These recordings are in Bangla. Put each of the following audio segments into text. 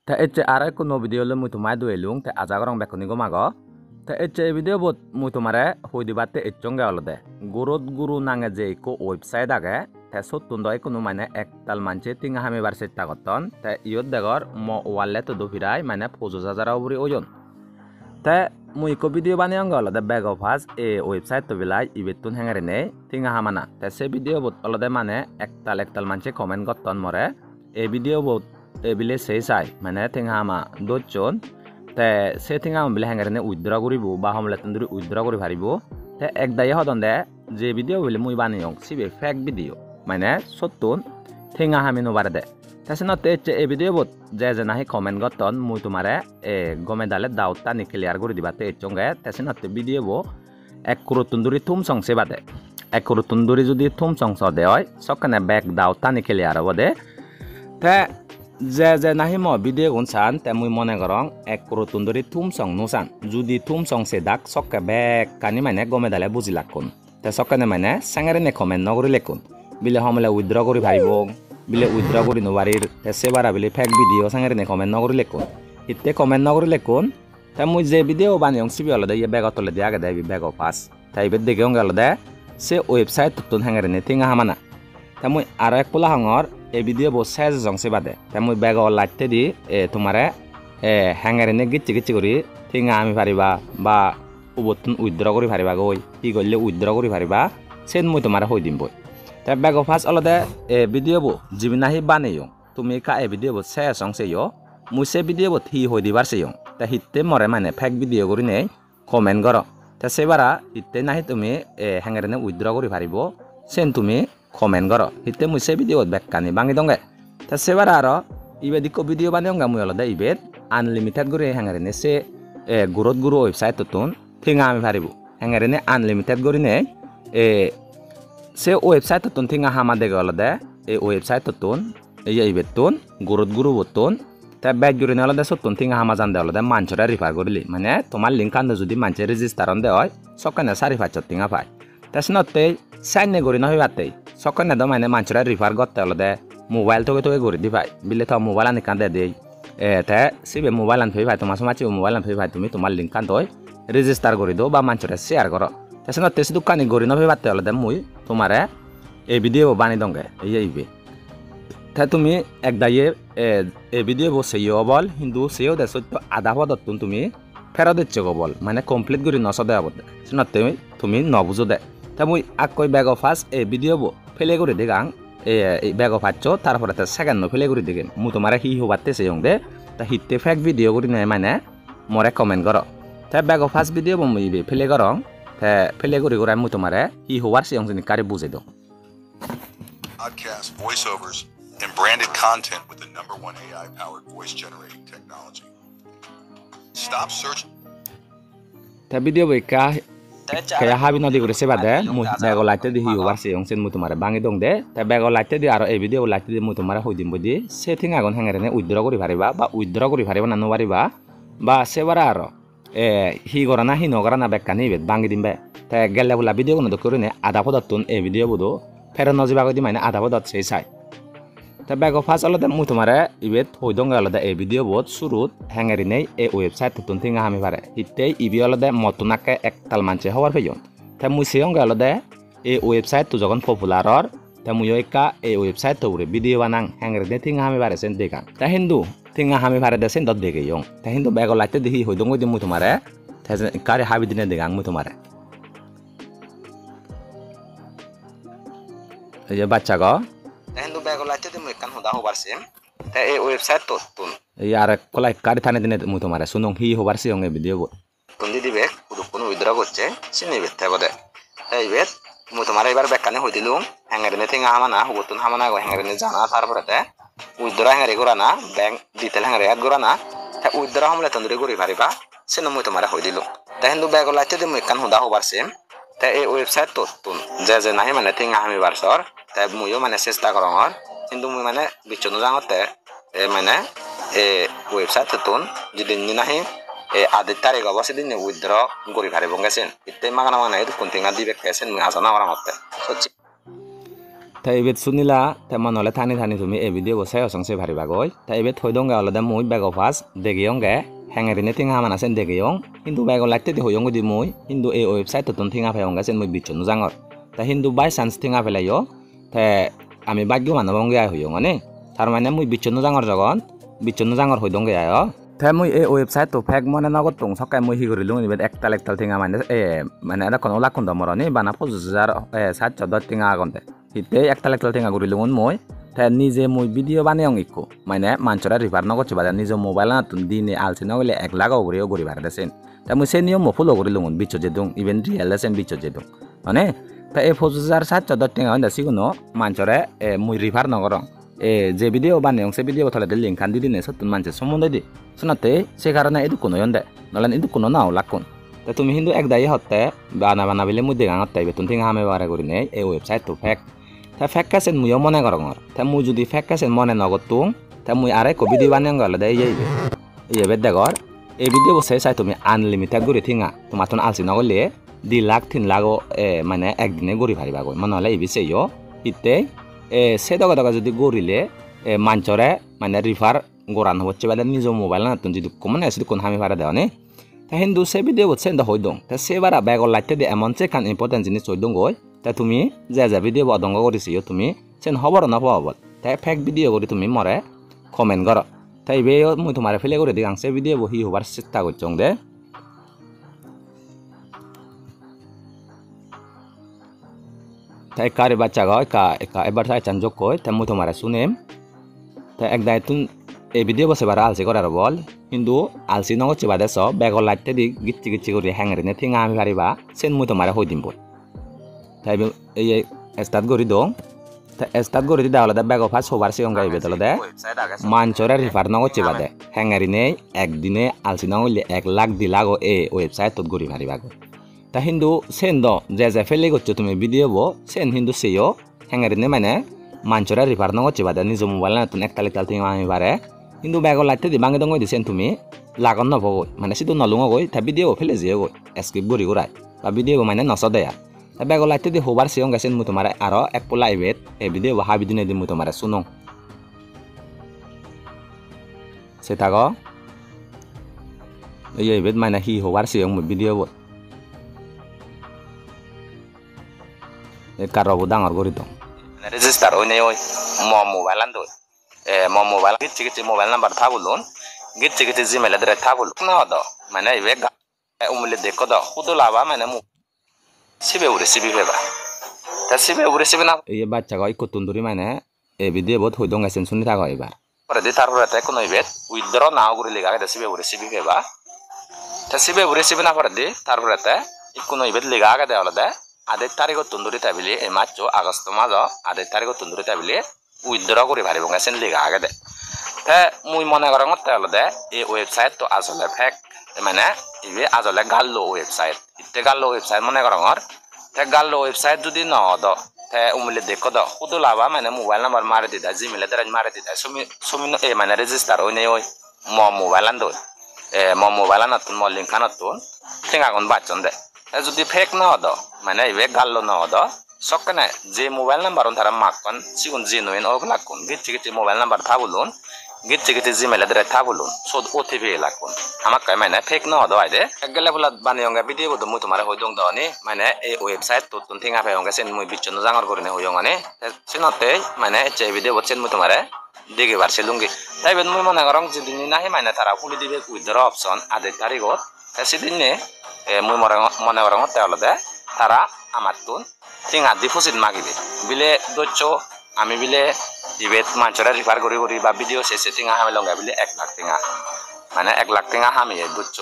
Ta ecce ara ko no video le mutu mai duelung te ajagorong bekoni go mago. Ta ecce video bot mutu mare hoidi batte echonge olode. Gurut guru nange je ko website age te sottun doi kono mane ektal manche tinga hami bar setta goton te iot degor mo wallet do firai mane pojo jajara uburi ojon. Te mui ko video baneyonge olode bag of us e website to bilai ibetun hengere nei tinga hamana. Te se video bot olode mane ektal manche comment goton more e video bot ebile sei মানে টেঙামা দোজন তে সে টেঙামা বিলে হেঙ্গারে উইথড্র করিব বা হমলেতন দূরে উইথড্র করে পারিব তে একদাই হদন দে যে ভিডিও বলে মুই বানিয়ং সিবে ফেক ভিডিও মানে সত্তুন টেঙা হামি নবারে দে তাছে নতে এই ভিডিও বত যে নাহি কমেন্ট গতন মুই তোমারে গমে দালে দাউতা নি ক্লিয়ার করে দিবাতে এচঙ্গে তাছে নতে ভিডিও বো এক করতুন দূরে থুম সংসে বাদে এক করতুন দূরে যদি থুম সংস দে হয় সকানে ব্যাক দাউতা নি ক্লিয়ার হবদে তে যে nahi mo video gunsan te mui mone gorong ek kurutun dori thumsong nusan judi thumsong se dak sokke bek kani mane gome dale bujilakun te sokkane mane sangare ne comment nogori lekun bile homle withdraw kori bhaibo bile withdraw kori nobarir te sebara bile fake video sangare ne comment nogori lekun itte comment nogori lekun te mui je video baniyong sibi olode ye bag otole diage dai bag of us tai bet dege ongalode se website tutun hangare ne tinga hamana te mui aro ek pola hangor এই ভিডিও বো সাইজ জংসে বাদে তে মুই ব্যাগ লাইতে দি তোমারে হ্যাঙ্গারে নে গিচ্ছি করি ঠিঙা আমি পারিবা বা উবতুন উইথড্র করি পারিবা গই কি করলে উইথড্র করি পারিবা সেন মুই তোমারে হই দিম বই তে ব্যাগ ফার্স্ট অলদে ভিডিও বো জিবি নাহি বানাইও তুমি কা ভিডিও বো সাইজ জংসে ইয়ো মুই সে ভিডিও বো থি হই দিবার সেয়ং তে হিতে মরে মানে ফেক ভিডিও করি নে কমেন্ট কর তে সেবারা হিতে নাহি তুমি হ্যাঙ্গারে নে উইথড্র করি পারিব সেন তুমি comment goro hitte mui se video bekkani bangi donge ta sebar aro ibe dikko video baneyonga mui olode ibet unlimited gori hangare ne se gurot guru website tutun thinga ami paribu hangare ne unlimited gori ne se website tutun thinga hama dege olode e website tutun iya ibetun gurot guru botun ta bag gori ne olode sotun thinga hama jande olode manchore refer gorili mane tomar link ande jodi manche register onde hoy sokkane sari pachot tinga pai tasnote সাইনে গরি নহি বাতে সকনে দ মানে মানচরা রিফার করতে হলদে মোবাইল তোকে গরি দি ভাই বিলে তো মোবাইল আনি কান্দে দেই তে সিবে মোবাইল আন ভাই তোমার সমাচি মোবাইল আন ভাই তুমি তোমার লিংক কান দই রেজিস্টার করি দো বা মানচরা শেয়ার করো তাছাড়া তেস দোকানি গরি নহি বাতে হলদে মুই তোমারে এই ভিডিও বানি দঙ্গে এইবে তা তুমি একদাইয়ে এই ভিডিও বসেইও বল কিন্তু সেও দেশ আধা পদতুন তুমি ফেরত দিচ্ছ বল মানে কমপ্লিট গরি নশ দেওয়া বলতে শুনতে তুমি নবুঝো দে তা মুই আকই ব্যাগ অফ আস এই ভিডিও বো ফেলে করে দেগাং এই ব্যাগ অফ আচ্ছ তারপরে তা সেকেন্ড ফেলে করে দেগে মু তোমারে হি হবাতে সেয়ং দে তা হিতে ফেক ভিডিও করি নাই মানে মরে কমেন্ট কর তা ব্যাগ অফ আস ভিডিও বো মুই ফেলে করং তা ফেলে করে করে মু তোমারে হি হবার সেয়ং জিনি কারে বুঝে দো Podcast voiceovers and branded content with the #1 AI powered voice generating technology. Stop searching. তা ভিডিও বই kayak habi nodi gure sebade mu bego laite di hiu warse yong sen mu tumare bangi dong de ta bego laite di aro e video laite di mu tumare hoidim bodi setting agon hangere ne withdraw kori pariba ba withdraw kori pariba na no pariba ba sebara aro hi gorana hi no gorana bekkani bet bangi dimbe ta gelle bula video no dokore ne ada podatun e video bodo fero no jiba godi mane ada podat sei sai ta bego fas alode mu tumare ibet hoidong alode e video bot surut hangeri nei e website tutun tinga hami pare hitte ibi alode motunake ektal manche hawar peyon ta mu seyong alode e website tu jogon popular or ta mu yoika e website to ure video banang hangeri nei tinga hami pare sen dekan ta hindu tinga hami pare de sen dot dege yong ta hindu bego laite di hoidong godi mu tumare ta kare habi dine degang mu tumare ye bacha go Hindu bag laite de muikan hoda hobar sim te e website to tun yar kolai kari thane dine mu tomare sunong hi hobar se yong e video bot tun di bag kudu kono withdraw করছে sini bet te bode ei bet mu tomare ebar bag kane hoidilum hangare ne tinga hamana hobotun hamana go hangare ne jana tar porete withdraw hangare gorana bank detail hangare ad gorana te withdraw hamle tandure gori pariba sino mu tomare hoidilum te hindu bag laite de muikan hoda hobar sim te e website to tun je nahi mane tinga hami barsor te muyo mane চেষ্টা করঙর কিন্তু মুই মানে বিচনো জাঙতে মানে website tutun যদি নাহি আদি তারিখ অবশ্যই দিন উইথড্র করি পারিব গেছেন ইতে মাগানা মানে এই কোন tinga দিবে গেছেন মুই আসনা ওরা মতে সচ্চি ta ebet sunila ta manole thani thani tumi e video bo sayo sangse bhari bagoi ta ebet hoidonga olode mui bego pas degeyonge hängerine tinga mana sen degeyong hindu bego latte di hoyong di mui hindu e website ton tinga phayonga sen mui bichonu jangor ta hindu by chance tinga phelayo ta ami bagyo manabonge ay hoyong ane tar mane mui bichonu jangor jogon bichonu jangor hoidonge ayo ta mui e website to fake mone nagot tung sokai mui hi gorilung ibet ektal ektal tinga mane ada kono lakon domoroni bana 50,714 tinga agonde hitte ektal ektal tinga gorilungun mui ta nije mui video baneyong ikko mane manchora refer nogot chibada nijo mobile na tun dine alsi nogile 1 lakh oguriyo gori bar desen ta mui se niyo mo follow gorilungun bicho jedung even real lesen bicho jedung ane ta e 50,714 tinga onda siguno manchore mui refer nogorong je video baneyong se video tolede link kan didine sotun manche somonde di sunate se karone edukuno yonde nolan edukuno nao lakun ta tumi hindu ekdai hotte bana bile mudde gangotte betun tinga hame bare gorine e website to fake ta fake kasen muyo mone gorongor ta mu judi fake kasen mone nogotung ta mui are ko video baneyong golode ye bedegor e video bo se sai tumi unlimited gori tinga tumatun alsi nogole 2 lakh 3 lakh mane ekdine gori phari bagoi manole ibise yo itte se doga যদি গরিলে মাঞ্চরে মানে রিফার গোরান হচ্ছে বাদে নিজ মোবাইল না তুন যদি কমন আছে কোন হামি পারে দেওয়ানে তা হিন্দু সে ভিডিও হচ্ছে দা হইদং তা সেবারা ব্যাগর লাইতে দে এমন সে কান ইম্পর্টেন্ট জিনিস হইদং গই তা তুমি যা ভিডিও বদঙ্গ করিছিও তুমি সেন খবর না পাবো তা ফেক ভিডিও করি তুমি মরে কমেন্ট কর তাই বে মুই তোমারে ফেলে করে দিগাং সে ভিডিও বহি হবার চেষ্টা করছং দে ta kari baca goi ka ebar sai chanjok koi ta mui tomare sunem ta ekdai tun e video bo sebara alsi korar bol hindu alsi nongo chibade so begol latte di gichi gori hangere ne thinga ami bariba sen mui tomare hoidim bol ta e start gori dong ta start gori da ola da bego fas hobar se ongai betolo de manchore refer nongo chibade hangere ne ekdine alsi nongo le 1 lakh 2 lakh e website tot gori bariba ta hindu sen do je fele goccho tumi video bo sen hindu seyo hangere mane manchora refer no gocche bada nijo mobile na tun ektal ektal tinga ami bare hindu bago latte di bange dongoi di sen tumi lagon no bogo mane sidu no lungo goi ta video fele je goi skip gori gorai ta video mane no so deya ta bago latte di hobar seong gasen mu tomare aro ek pola ibet e video ha bidine di mu tomare sunong setago ye ibet mane hi hobar seong mu video bo karo budang or gorito register oine oi mo mobile ando mo mobile gichi mobile number thabulun gichi gmail address thabul na do mane ibe umule dekko do udulaba mane mu sibe beba ta sibe na ye bacha go ikko tunduri mane e video bot hoidong gasen sunni ta go ebar pore de tarpore ta kono ibe withdraw na guri lega ta sibe beba ta sibe na pore de tarpore ta ikko no ibe lega ga de olade আদের তারিখ তন্দুরি তাবিলে এই মাত্র আগস্ট মাস আদের তারিখ তন্দুরি তাবিলে উইথড্র করে ভারিব গেছেন লেগা আগে দে তে মুই মনে করং তাহলে এই ওয়েবসাইট তো আসলে ফেক মানে ইবে আসলে গাল্লো ওয়েবসাইট ইতে গাল্লো ওয়েবসাইট মনে করং তে গাল্লো ওয়েবসাইট যদি ন দ তে উমলে দেখো দ কুদু লাবা মানে মোবাইল নাম্বার মারে দিদা জিমেল এড্রেস মারে দিদা সুমি এ মানে রেজিস্টার ওই নেই ওই মোবাইল আন্দো মোবাইল আনাতুন লিংক আনাতুন ঠিকা কোন বাচন দে যদি ফেক না হদ মানে ইবে গাল্লো না হদ সকনে যে মোবাইল নাম্বার তারা মাকন সিগুন জেনুইন ওক লাকুন গিচ্ছি মোবাইল নাম্বার থাবুলুন গিচ্ছি জিমেল এড্রেস থাবুলুন সদ ওটিপি লাকুন আমাক কয় মানে ফেক না হদ আইদে একগেলে বলা বানিয়ঙ্গা ভিডিও বদ মুই তোমারে হইদং দনি মানে এই ওয়েবসাইট তো তুন থিঙা ফায়ঙ্গা সেন মুই বিচ্ছন্ন জাঙ্গর করিনে হইয়ঙ্গানে সিনতে মানে এই ভিডিও বচ্ছেন মুই তোমারে দেখে বারছিলুঙ্গি তাই বেন মুই মনে করং যেদিন নাহি মানে তারা খুলি দিবে উইথড্র অপশন আদে তারিখত সেদিনে মুই মনে করং তাহলে তারা আমার তুন থিঙা ডিপোজিট মাগিবে বিলে দৈচ্য আমি বিলে ইবেট মাঞ্চরা রিফার করি বা ভিডিও শেষে থিঙা হামে লঙ্গা বিলে 1 লাখ থিঙা মানে 1 লাখ থিঙা হামে দৈচ্য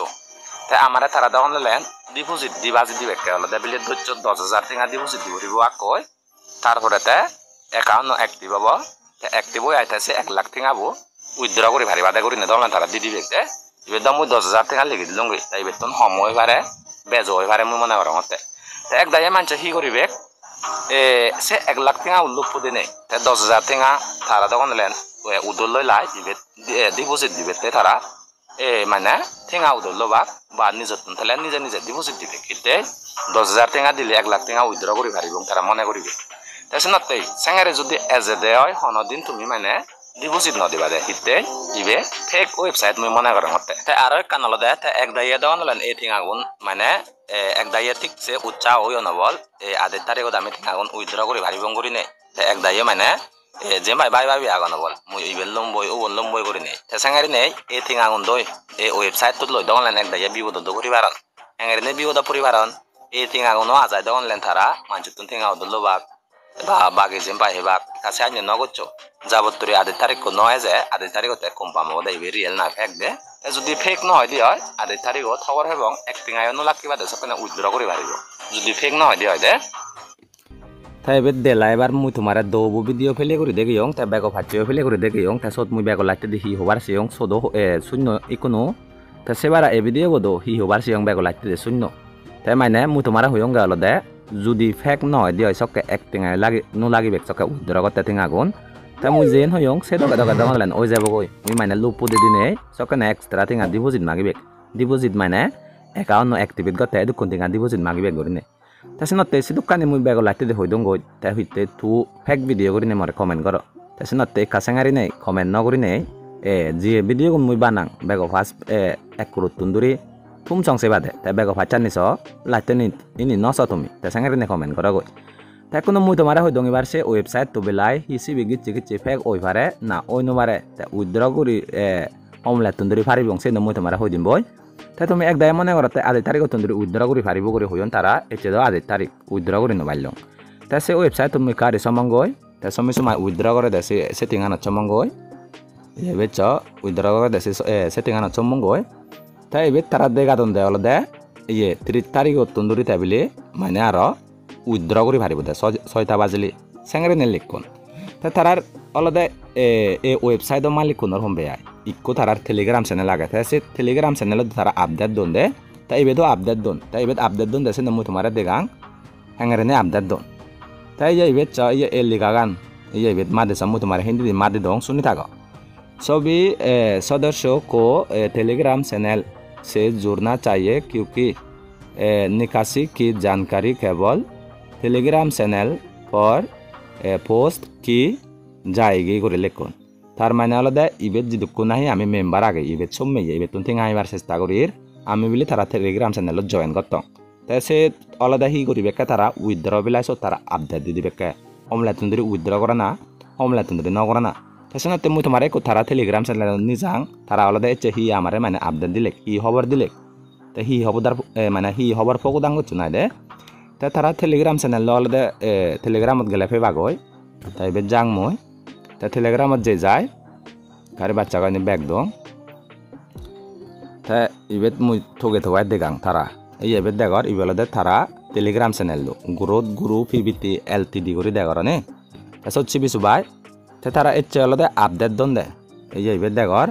তাই আমারে তারা তখন লেন ডিপোজিট দিবা যদি বেকে হলে বিলে দৈচ্য 10,000 থিঙা ডিপোজিট দিব কই তারপরে তে অ্যাকাউন্ট অ্যাক্টিভ হবো অ্যাক্টিভ হয়ে আইতাছে 1 লাখ থিঙা বো উইথড্র করে ভারি বাদা করি না দলেন তারা দিদি বেকে ইবে দাম 10,000 থিঙা লিখি দিলঙ্গি তাই বেতন সময় পারে বেজ হয়ে পারে মুই মনে করং এক দায়ে মানছে হি করিবে সে 1 লাখ টিকা উল্লুপ দিনে 10,000 টিকা তারা তখন লেন উদল লই লাই দিবে ডিপোজিট দিবে তারা মানে টিকা উদল লবা বা নিজে তাহলে নিজে ডিপোজিট দিবে কিতে 10,000 টিকা দিলে 1 লাখ টিকা উইথড্র করি পারিব তারা মনে করিবে তেসনতে সেঙ্গারে যদি এজে দে হয় হনদিন তুমি মানে ডিপোজিট নদিবা দে হিতে ইবে ফেক ওয়েবসাইট মুই মনে করা মতে তে আরো এক কানল দে তে এক দাইয়া দন লন এ থিং আগুন মানে এক দাইয়া ঠিক সে উচ্চা হই অনবল এ আদে তারিখ দামে থিং আগুন উইথড্র করে ভারিবং করি নে তে এক দাইয়া মানে যে মাই বাই বাই আগন বল মুই ইবে লম্বই ও লম্বই করি নে তে সেঙ্গারি নে এ থিং আগুন দই এ ওয়েবসাইট তো লই দন লন এক দাইয়া বিপদ দ করি বারন এঙ্গারি নে বিপদ পরিবারন এ থিং আগুন আজাই দন লন তারা মানচুতুন থিং আগুন লবাক বা বাগে জিম পাই হেবাক কাছে আইনে নগচ্ছো যাবত্তরি আদের তারিখ নয় যে আদের তারিখতে কোম্পানি মধ্যে ইবে রিয়েল না ফেক দে যদি ফেক নহয় দি হয় আদের তারিখ থবর এবং একটিং আয়নো লাগ কিবা দেশ কেন উইথড্র করে পারিব যদি ফেক নহয় দি হয় দে তাই এবার দেলা এবার মুই তোমার দৌব ভিডিও ফেলে করে দেখি তাই ব্যাগ ফাটিও ফেলে করে দেখি তাই সত মুই ব্যাগ লাগতে দেখি হবার সিয়ং সদ শূন্য ইকোনো তাই সেবার এ ভিডিও বদো হি হবার সিয়ং ব্যাগ লাগতে দে শূন্য তাই মানে মুই তোমার হইং গেল দে যদি ফেক নহয় দি হয় সকে একটিং আয় লাগি নো লাগিবে সকে উইথড্র করতে থিং আগুন তাই মুই যেন হইং সে দকা দকা দকা লেন ওই যাব গই মুই মানে লুপু দি দিনে সকে না এক্সট্রা থিং ডিপোজিট মাগিবে ডিপোজিট মানে একাউন্ট অ্যাক্টিভেট করতে দুকুন থিং ডিপোজিট মাগিবে গরিনে তাছনতে সে দোকানে মুই ব্যাগ লাগতে দে হইদং গই তাই হইতে তু ফেক ভিডিও করিনে মরে কমেন্ট কর তাছনতে কাছেঙারি নেই কমেন্ট নকরি নেই যে ভিডিও মুই বানাং ব্যাগ ফার্স্ট এক করুত তুন্দুরি থুম সংসে বাদে তাই ব্যাগ ফাচার নিছ লাগতে নি ইনি নস তুমি তাছাঙারি নে কমেন্ট কর গই তাই কোনো মুই তোমার হইদং এবার সে ওয়েবসাইট তো বেলাই হিসি বিগিচ্ছি গিচ্ছি ফেক ওই পারে না ওই নবারে উইথড্র করি অমলেট তুন্দুরি ফারিবং সে মুই তোমার হই দিম বই তাই তুমি এক দায় মনে করতে আধের তারিখ তুন্দুরি উইথড্র করে ফারিব করে হইন তারা এতে আধের তারিখ উইথড্র করে নবাইল তাই সে ওয়েবসাইট তুমি কারি সমঙ্গই তাই সময় সময় উইথড্র করে দেশে সেটিং আনা চমঙ্গই এবে চ উইথড্র করে দেশে সেটিং আনা চমঙ্গই তাই এবে তারা দেখাতন দে হলো দে ইয়ে 30 তারিখ তুন্দুরি তাবিলে মানে আর উইথড্র করে ফারিব দে 6টা বাজলি সেঙ্গারে নে লিখুন তাই তারার অলদে এই ওয়েবসাইট মালিক কোনর হমবে আয় ইকো তারার টেলিগ্রাম চ্যানেল আগে তাই সে টেলিগ্রাম চ্যানেলত তারা আপডেট দন দে তাই এবেদো আপডেট দন তাই এবেদ আপডেট দন দেশে মুই তোমার দেগাং হ্যাঙ্গারে নে আপডেট দন তাই এবেদ চ ইয়ে এ লিগাগান ইয়ে এবেদ মাদে মুই তোমার হিন্দি দি মাদে দং শুনি থাকো सभी सदस्यों को टेलीग्राम चैनल से जुड़ना चाहिए क्योंकि निकासी की जानकारी केवल टेलीग्राम चैनल पर पोस्ट की जाएगी করে লিখুন তার মানে হলো দে ইবেদ যদি কোনাহি আমি মেম্বার আগে ইবেদ সম্মে ইবেদ তুন থিং আইবার চেষ্টা করির আমি বলি তারা টেলিগ্রাম চ্যানেলত জয়েন করত তাই সে অলদা হি করিবে কে তারা উইথড্র বিলাইছো তারা আপডেট দি দিবে কে অমলা তুন্দরি উইথড্র করে না অমলা তুন্দরি ন করে না তাছাড়া মুই তোমার তারা টেলিগ্রাম চ্যানেল নিজাং তারা আলাদা এসে হি আমার মানে আপডেট দিলে হি খবর দিলে তো হি খবরদার মানে হি খবর ফকুদাং করছো না দে তাই তারা টেলিগ্রাম চ্যানেল আলাদা টেলিগ্রামত গেলে ফেবাগ হয় তাই এবার যাং মই তাই টেলিগ্রামত যে যায় গাড়ি বাচ্চা গাড়ি ব্যাগ দং তাই ইবেদ মুই থগে থগাই দেগাং তারা এই এবার দেগর ইবেলদে তারা টেলিগ্রাম চ্যানেল গ্রোথ গুরু পিবিটি এলটিডি করে দেগর নে তাছত চিবি সুবাই তারা এচ্ছে আলাদা আপডেট দন দে এই এবার দেগর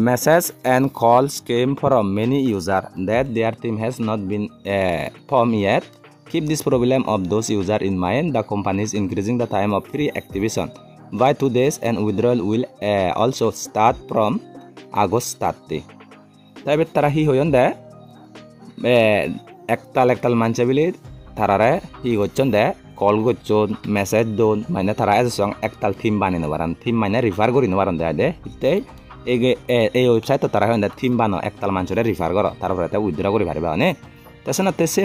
message and calls came from many users that their team has not been formed yet. Keep this problem of those users in mind. The company is increasing the time of free activation by 2 days and withdrawal will also start from August 30. তাই তারা হি হইন দে একতাল মানছে বিলি তারারে হি হচ্ছেন দে কল করছন মেসেজ দন মানে তারা এসং একতাল থিম বানিয়ে নেবারান থিম মানে রিফার করে নেবারান দেয় দে ইতে এই ওয়েবসাইট তারা হয় থিম বানো একতাল মানুষরে রিফার করো তারপরে উইথড্র করে পারিবা মানে তাছাড়া সে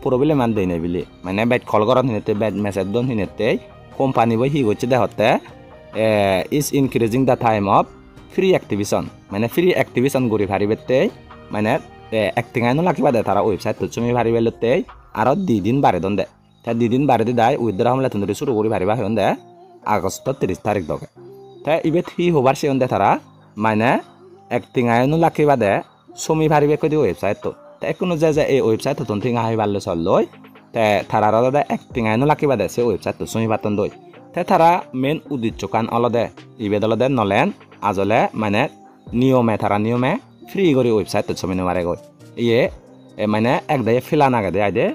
প্রবলেম মান দেয় নাই বলি মানে ব্যাট কল করার হিনেতে ব্যাট মেসেজ দন হিনেতে কোম্পানি বই হি হচ্ছে দেহতে is increasing the time of free activation মানে ফ্রি অ্যাক্টিভিশন করে পারিবেতে মানে একটিং আইনো লাগিবা দে তারা ওয়েবসাইট তো তুমি পারিবেলতে আরো 2 দিন বাড়ে দন দে তাই 2 দিন বাড়ে দেয় উইথড্র হমলে তুমি শুরু করে পারিবা হন দে আগস্ট 30 তারিখ দকে তাই ইবে হি হবার সে দে তারা মানে একটিং আইনো লাগিবা দে সমি পারিবে কই ওয়েবসাইট তো তাই কোনো যে এই ওয়েবসাইট তো থিং আই বাল্লে চল লই তাই তারা দাদা একটিং আইনো লাগিবা দে সে ওয়েবসাইট তো সমি বাতন দই তাই তারা মেন উদ্দেশ্য কান অলদে ইবে দলদে নলেন আজলে মানে নিয়মে তারা নিয়মে ফ্রি করে ওয়েবসাইট তো সমি নমারে গই ইয়ে মানে এক দায়ে ফিলান আগে দে আইদে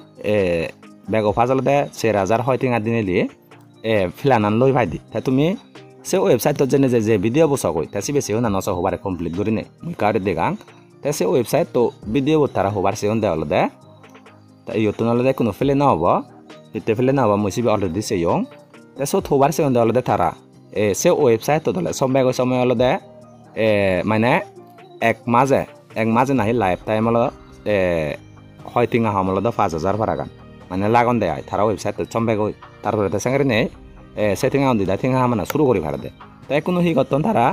ব্যাগ অফ আজলদে 4000 হয়টিং আদিনে দিয়ে ফিলানান লই ভাই দি তাই তুমি সে ওয়েবসাইট তো জেনে যে ভিডিও বসা কই তাসি বেশি না নস হবারে কমপ্লিট করি নে মুই কারে দেগাং তাই সে ওয়েবসাইট তো ভিডিও তারা হবার সে হন্দে হলো দে তাই ইয়তো নলে কোনো ফেলে না হবো hitte fele na ba musibi already seyong te so thobar se onde olode tara se website to dole sombe go সময় olode মানে এক মাঝে নাহি লাইফ টাইম হলো হয়তিং আহম হলো 5000 ফারাগান মানে লাগান দেয় তারা ওয়েবসাইট চম্বে গই তারপরে তো সঙ্গে নেই সেটিং আউন দিদা থিং আহমানা শুরু করি ভাড়া দে তাই কোনো হি গতন তারা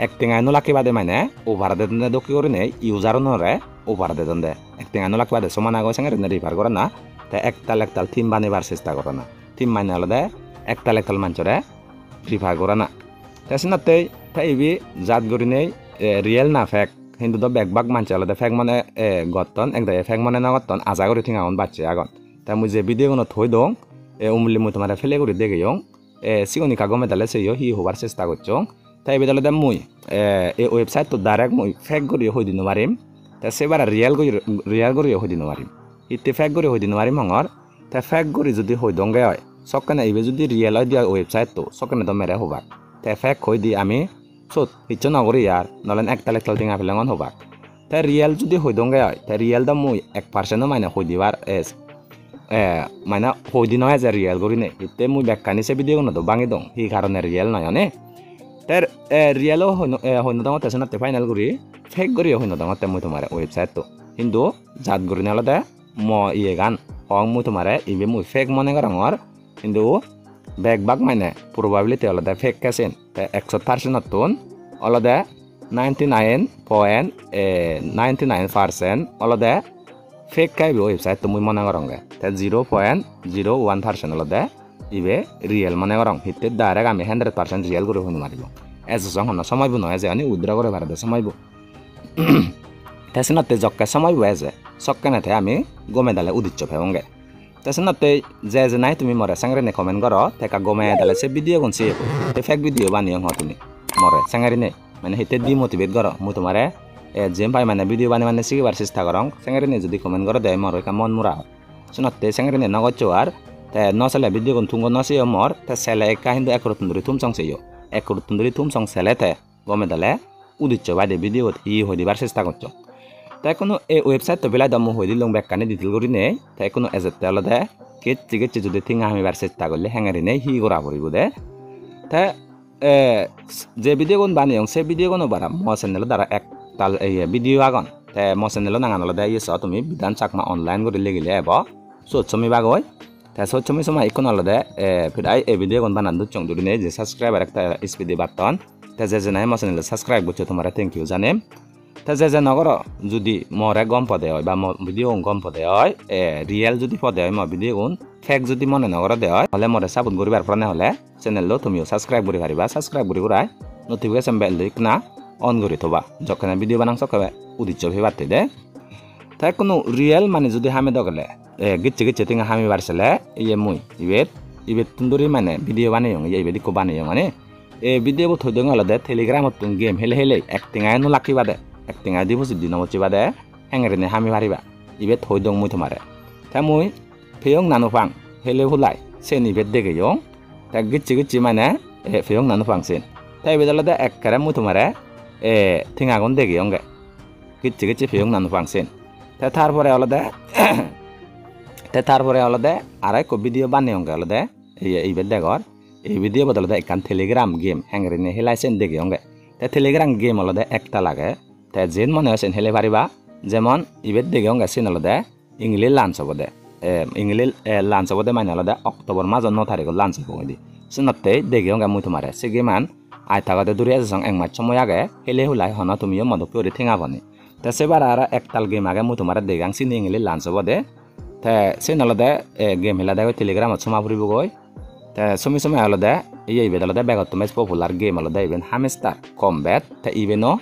একটিং আইনো লাকি বাদে মানে ওভার দে দে দকি করে নেই ইউজার নরে ওভার দে দে একটিং আইনো লাকি বাদে সমান আগো সঙ্গে নে রিফার করে না তাই একতাল থিম বানিবার চেষ্টা করে না থিম মানে হলো দে একতাল মানচরে রিফার করে না তাই তাই বি জাত গরি নেই রিয়েল না ফেক কিন্তু তো বেগবাগ মানছে আলাদা ফেক মানে গতন একদা ফেক মানে না গতন আজা করে থিং আউন বাচ্চে আগন তাই মুই যে ভিডিও কোনো থই দং উমলি মুই তোমার ফেলে করে দেখে ইয়ং সিগনি কাগো মেদালে সেইও হি হবার চেষ্টা করছ তাই বেদালে দে মুই এই ওয়েবসাইট তো ডাইরেক্ট মুই ফেক করে হই দিন মারিম তা সেবার রিয়েল করে হই দিন মারিম ইতে ফেক করে হই দিন মারিম হঙর তা ফেক করে যদি হই দঙ্গে হয় সকানে এইবে যদি রিয়েল হয় দিয়া ওয়েবসাইট তো সকানে তো মেরে হবার তা ফেক হই দি আমি সত ইচ্ছা নগরি ইয়ার নলেন একতাল টিঙা ফেলেঙন হবাক তাই রিয়েল যদি হই দঙ্গে হয় তাই রিয়েল দা মুই 1% মানে হই দিবার মানে হই দি নয় যে রিয়েল করি নে ইতে মুই ব্যাখ্যানি সে ভিডিও ন তো বাঙি দং হি কারণে রিয়েল নয় নে তার রিয়েলও হইন দং তেছ না তে ফাইনাল করি ফেক করি হইন দং তে মুই তোমার ওয়েবসাইট তো কিন্তু জাত করি না আলাদা ম ইয়ে গান হং মুই তোমার ইবে মুই ফেক মনে করঙর কিন্তু বেগবাগ মানে প্রবাবিলিটি আলাদা ফেক কেছেন 100% তুন আলাদা 99.99% আলাদা ফেক কাইবে ওয়েবসাইট তো মুই মনে করঙ্গে তে 0.01% আলাদা ইবে রিয়েল মনে করং হিতে ডাইরেক্ট আমি 100% রিয়েল করে হইন মারিব এসে হন সময়ব নয় যে আমি উদ্রা করে ভাড়া দে সময়ব তেসনাতে জক্কা সময়ব এসে সক্কানাতে আমি গমে দালে উদিচ্ছ ফেবঙ্গে তেসনাতে যে নাই তুমি মরে সাংরে নে কমেন্ট করো তেকা গমে দালে সে ভিডিও কোন সে ফেক ভিডিও বানিয়ে হ তুমি মরে সাংরে নে মানে হিতে ডি মোটিভেট করো মু তোমারে যেম পাই মানে ভিডিও বানি মানে শিখিবার চেষ্টা করং সাংরে নে যদি কমেন্ট করো দেয় মরে কা মন মুরা সনাতে সাংরে নে নগচ্ছো আর তে নসলে ভিডিও কোন তুঙ্গ নসে মর তে সেলে কা হিন্দু একরতুন্দুরি তুমচং সেयो একরতুন্দুরি তুমচং সেলে তে গমে দালে উদিচ্ছ বাইদে ভিডিও ই হই দিবার চেষ্টা করছো তাই কোনো এই ওয়েবসাইট তো বেলা দম হই দিলং ব্যাখ্যানি দিতিল করি নে তাই কোনো এজেতে আলাদা কেচি যদি থিং আমিবার চেষ্টা করলে হ্যাঙ্গারি নেই হি করা পড়িব দে তাই যে ভিডিও কোন বানিয়ং সে ভিডিও কোনো বারা ম চ্যানেল দ্বারা একতাল এই ভিডিও আগন তে ম চ্যানেল নাঙান আলাদা ইয়েছ তুমি বিধান চাকমা অনলাইন করে লেগিলে এব সচ্ছমি বাগয় তাই সচ্ছমি সময় ইকোন আলাদা ফিরাই এই ভিডিও কোন বানান দুচং দুরি নেই যে সাবস্ক্রাইবার একটা স্পিডি বাটন তাই যে নাই ম চ্যানেল সাবস্ক্রাইব করছো তোমার থ্যাংক ইউ জানেম তা যে নগর যদি মরে গম পদে হয় বা ভিডিও গম পদে হয় রিয়েল যদি পদে হয় ভিডিও ফেক যদি মনে নগর দে হয় হলে মরে সাপোর্ট করিবার পরে হলে চ্যানেল তুমিও সাবস্ক্রাইব করে পারিবা সাবস্ক্রাইব করে ঘুরাই নোটিফিকেশন বেল দিক না অন করে থবা যখন ভিডিও বানাং সকালে উদিচ্ছ ভাতে দে তাই কোনো রিয়েল মানে যদি হামে দগলে গিচ্ছে টিঙা হামি বাড়ছিলে ইয়ে মুই ইবেত তুন্দুরি মানে ভিডিও বানাইং ইয়ে দিকো বানাইং মানে এই ভিডিও থৈ দং আলাদা টেলিগ্রামত গেম হেলে একটিঙাই নো লাকি বাদে একটিঙা ডিপোজিট দিন মচি বাদে হেঙেরে নে হামি পারিবা ইবে থৈ দং মুই তোমারে তা মুই ফেয়ং নানুফাং হেলে হুলাই সেন ইবেত দেখে ইয়ং তা গিচ্ছি মানে ফেয়ং নানুফাং সেন তাই বেদালাদা এককারে মুই তোমারে ঠিঙাগন দেখে ইয়ংগে গিচ্ছি ফেয়ং নানুফাং সেন তা তারপরে আলাদা আড়াই কো ভিডিও বানিয়ংগে আলাদা ইবেত দেখর এই ভিডিও বদলাদা একখান টেলিগ্রাম গেম হেঙেরে নে হেলাইছেন দেখে ইয়ংগে তা টেলিগ্রাম গেম আলাদা একটা লাগে তে যেন মনে হয়েছেন হেলে পারিবা যেমন ইবেত দেখে গেছেন আলাদা ইংলিশ লাঞ্চ হব দে ইংলিশ লাঞ্চ হব দে মানে আলাদা অক্টোবর মাসের 9 তারিখ লাঞ্চ হব দি সিনতে দেখে গা মুই তোমারে সিগেমান আই থাকাতে দূরে আসং এক মাস সময় আগে হেলে হুলাই হন তুমিও মদক করে ঠেঙাবনি তে সেবার আর একতাল গেম আগে মুই তোমারে দেখাং সিন ইংলিশ লাঞ্চ হব দে তে সিন আলাদা গেম হেলা দেখো টেলিগ্রামত সমা ফুরিব গই তে সময় আলাদা এই বেদ আলাদা বেগত মেস পপুলার গেম আলাদা ইভেন হামেস্টার কমব্যাট তে ইভেনো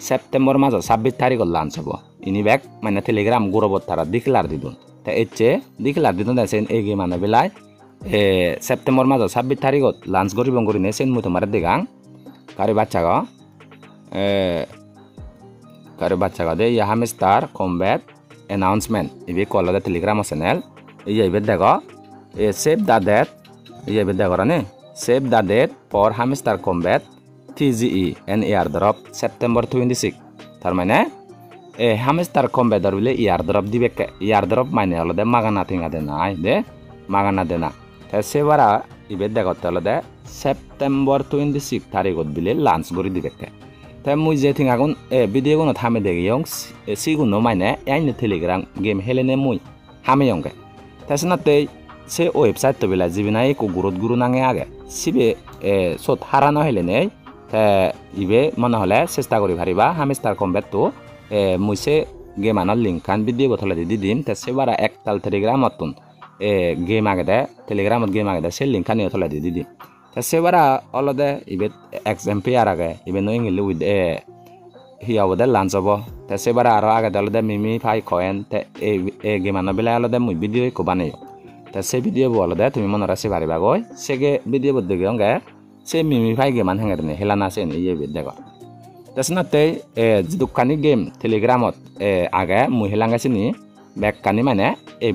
সেপ্টেম্বর মাসে 26 তারিখ লাঞ্চ হব ইনি ব্যাগ মানে টেলিগ্রাম গ্রুপত তারা ডিক্লার দিদুন তা এচ্ছে ডিক্লার দিদুন দেন এই গেম মানে বেলাই সেপ্টেম্বর মাসে 26 তারিখত লাঞ্চ করিব করি নে সেন মুই তোমার দেখাং কারে বাচ্চা দে ইয়া হামেস্টার কমব্যাট অ্যানাউন্সমেন্ট ইবে কলদা টেলিগ্রাম চ্যানেল ইবে দেখো সেভ দা ডেট ইবে দেখো নে save the date for hamster combat TGE and airdrop September 26 তার মানে হামেস্টার কমব্যাট বলে airdrop দিবে airdrop মানে হলো দে মাগানা থিঙা দে নাই দে magana dena te sebara ibe degotte olode September 26 tarigot bile launch gori dibette te mui je tingagun video gono thame degiyong sigun no maine yaine telegram game helene mui hame yonge te sinate se website to bila jibinai ko gurut guru nange age sibe sot harano helene te ibe mona hole chesta kori bhariba hamster combat to muise game anor link kan video botole didim te sebara ektal telegram otun game agede telegramot game agede se link kan otole didim te sebara olode ibe XMPR age ibe no ingile with hiya wode launch obo te sebara aro agede olode mimi pai coin te game anor bila olode mui video ko banayo te se video bo olode tumi monora se bariba goi sege video bod degionge se mimi pai game an hangerne helana se ni ye dego tasnate jidukani game telegramot age mui helanga sini bekkani mane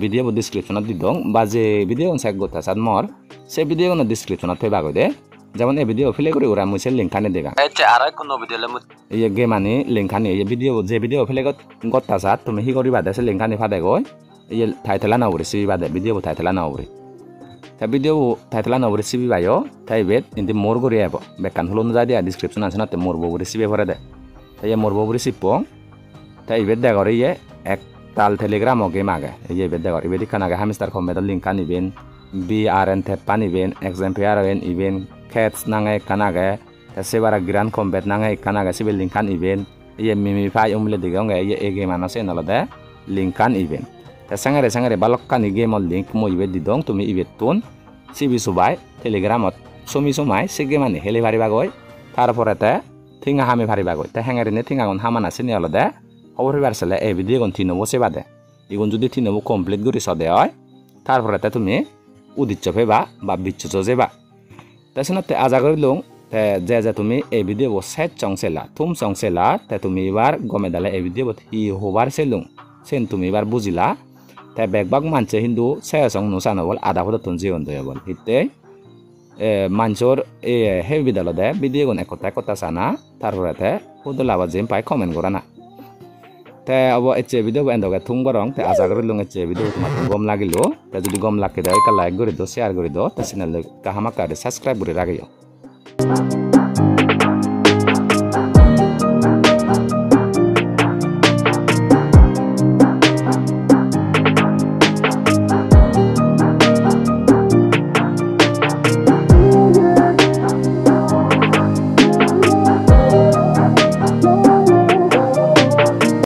video bo description ot didong ba je video on sek gota sad mor se video no description ot peba gode যেমন এই ভিডিও ফিলে করে ওরা মুছে লিংক আনে দেগা আচ্ছা আর কোন ভিডিও লে এই গেম আনি লিংক আনি এই ভিডিও যে ভিডিও ফিলে গতা সাত তুমি হি করিবা দেছে লিংক আনি ফাদে গই এই টাইটেল না ওরে সিবি বাদে ভিডিও টাইটেল না ওরে তা ভিডিও টাইটেল না ওরে সিবি বায়ো তাই বেট ইনদি মোর করে আবো বেকান হলো না দিয়া ডেসক্রিপশন আছে না তে মোর ববরে সিবি ভরে দে তাই মোর ববরে সিপং তাই বেট দে করে ইয়ে এক তাল টেলিগ্রাম ও গেম আগে এই বেট দে করে বেদি কানাগে হামিস্টার কম্বেদল লিংক আনি বেন BRN তে পানি Ben XMPR Ben even cats nangai kanage ta sebara grand combat nangai kanage sibil linkan event ye mimi pai umle digonge ye ege mana se nalade linkan event ta sangare balokkan game link mo ibe didong tumi ibe tun sibi subai telegramot somi somai sege mane hele bari bagoi tarpore te thinga hame bari bagoi ta hangare ne thinga gon hamana sini alode hobor barsale e video gon tino bo sebade igon jodi tino bo complete gori sode hoy tarpore te tumi udiccho pheba ba biccho jeba তাছাড়া আজা করিলং যে তুমি এই ভিডিও সেট চংসেলা তুম চংসেলা তে তুমি এবার গমে দালে এই ভিডিও হি হবার সেলুং সেন তুমি এবার বুঝিলা তে বেগবাগ মানছে হিন্দু সেসং নুসানো বল আধা হদা তুন জীবন দয় বল হিতে মানচর এ হে বিদাল দে ভিডিও গন একতা সানা তারপরে তে হুদলা বা জিম পাই কমেন্ট করা না তে অব এচে ভিডিও এন্ডগে থুং বরং তে আজা করিলং এচে ভিডিও তোমার গম লাগিলো তে যদি গম লাগে দে কা লাইক করে দো শেয়ার করে দো তে চ্যানেল কা হামাকা সাবস্ক্রাইব করে রাখিও